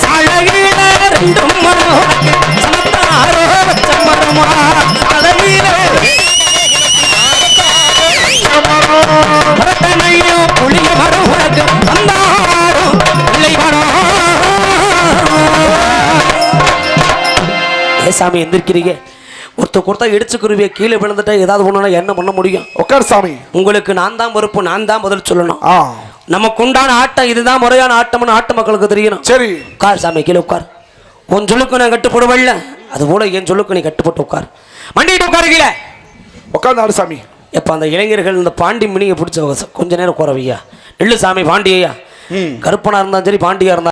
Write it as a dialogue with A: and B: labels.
A: சழகில ரெண்டும் சமத்தாரோ சம்மரமா சழகில பரத்தனையோ புளிய மரம் உனக்கு வந்தாரோ இல்லை வரும். சாமி எந்திருக்கிறீங்க ஒருத்தர் இடிச்சுக்குருவிய கீழே விழுந்துட்டா ஏதாவது ஒண்ணுனா என்ன பண்ண முடியும்?
B: உட்கார் சாமி.
A: உங்களுக்கு நான் தான் பொறுப்பு, நான் தான் பதில் சொல்லணும். நமக்கு உண்டான ஆட்டம் இதுதான் முறையான ஆட்டம்னு ஆட்ட மக்களுக்கு தெரியணும்.
B: சரி
A: உட்கார் சாமி, கீழே உட்கார். உன் சொல்லுக்கு நான் கட்டுப்படுவல்ல, அது போல என் சொல்லுக்கு நீ கட்டுப்பட்டு உட்கார். மண்டிட்டு உட்காரு கீழே
B: உட்கார்ந்து சாமி.
A: எப்ப அந்த இளைஞர்கள் இந்த பாண்டி மினியை பிடிச்ச கொஞ்ச நேரம் குறவையா நெல்லு சாமி. பாண்டியா கருப்பனா இருந்தாலும் சரி பாண்டியா இருந்தாலும்